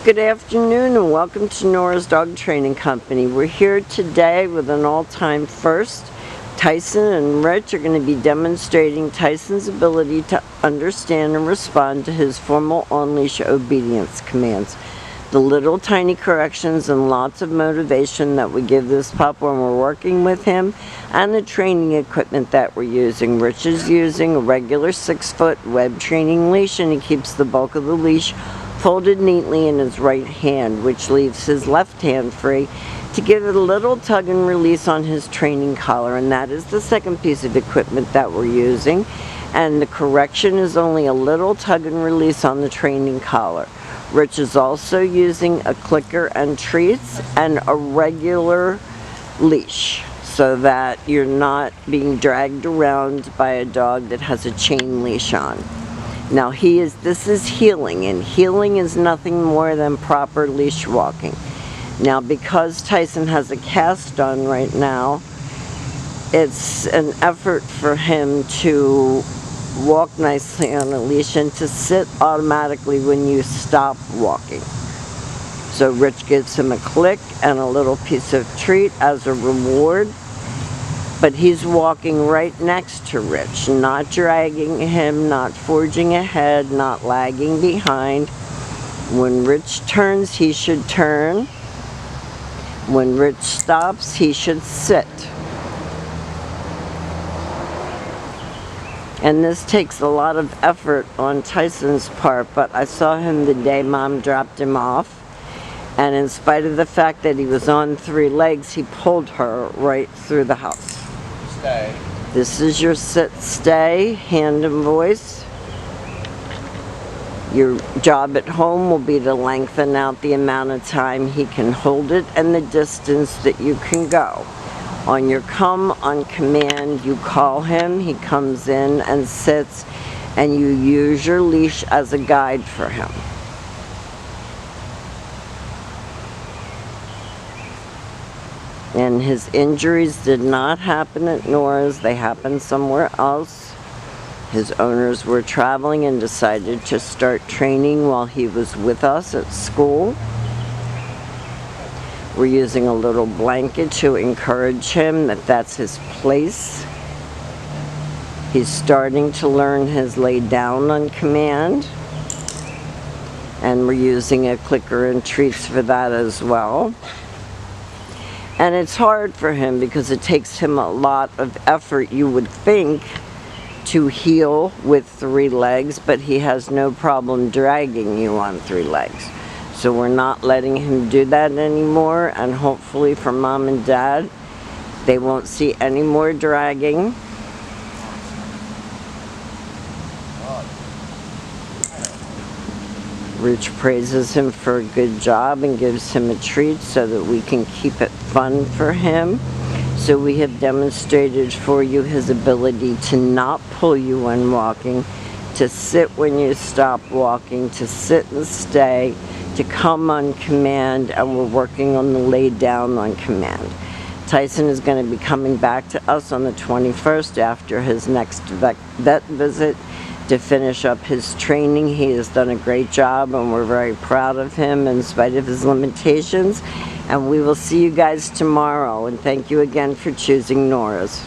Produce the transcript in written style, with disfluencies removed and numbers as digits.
Good afternoon and welcome to Nora's Dog Training Company. We're here today with an all-time first. Tyson and Rich are going to be demonstrating Tyson's ability to understand and respond to his formal on-leash obedience commands. The little tiny corrections and lots of motivation that we give this pup when we're working with him, and the training equipment that we're using. Rich is using a regular 6-foot web training leash, and he keeps the bulk of the leash folded neatly in his right hand, which leaves his left hand free to give it a little tug and release on his training collar, and that is the second piece of equipment that we're using. And the correction is only a little tug and release on the training collar. Rich is also using a clicker and treats and a regular leash so that you're not being dragged around by a dog that has a chain leash on. Now this is heeling, and heeling is nothing more than proper leash walking. Now because Tyson has a cast on right now, it's an effort for him to walk nicely on a leash and to sit automatically when you stop walking. So Rich gives him a click and a little piece of treat as a reward. But he's walking right next to Rich, not dragging him, not forging ahead, not lagging behind. When Rich turns, he should turn. When Rich stops, he should sit. And this takes a lot of effort on Tyson's part, but I saw him the day Mom dropped him off. And in spite of the fact that he was on 3 legs, he pulled her right through the house. Stay. This is your sit, stay, hand and voice. Your job at home will be to lengthen out the amount of time he can hold it and the distance that you can go. On your come, on command, you call him, he comes in and sits, and you use your leash as a guide for him. And his injuries did not happen at Nora's, they happened somewhere else. His owners were traveling and decided to start training while he was with us at school. We're using a little blanket to encourage him that that's his place. He's starting to learn his lay down on command. And we're using a clicker and treats for that as well. And it's hard for him because it takes him a lot of effort, you would think, to heel with 3 legs, but he has no problem dragging you on 3 legs. So we're not letting him do that anymore, and hopefully for Mom and Dad, they won't see any more dragging. Rich praises him for a good job and gives him a treat so that we can keep it fun for him. So we have demonstrated for you his ability to not pull you when walking, to sit when you stop walking, to sit and stay, to come on command, and we're working on the lay down on command. Tyson is going to be coming back to us on the 21st after his next vet visit to finish up his training. He has done a great job and we're very proud of him in spite of his limitations. And we will see you guys tomorrow, and thank you again for choosing Nora's.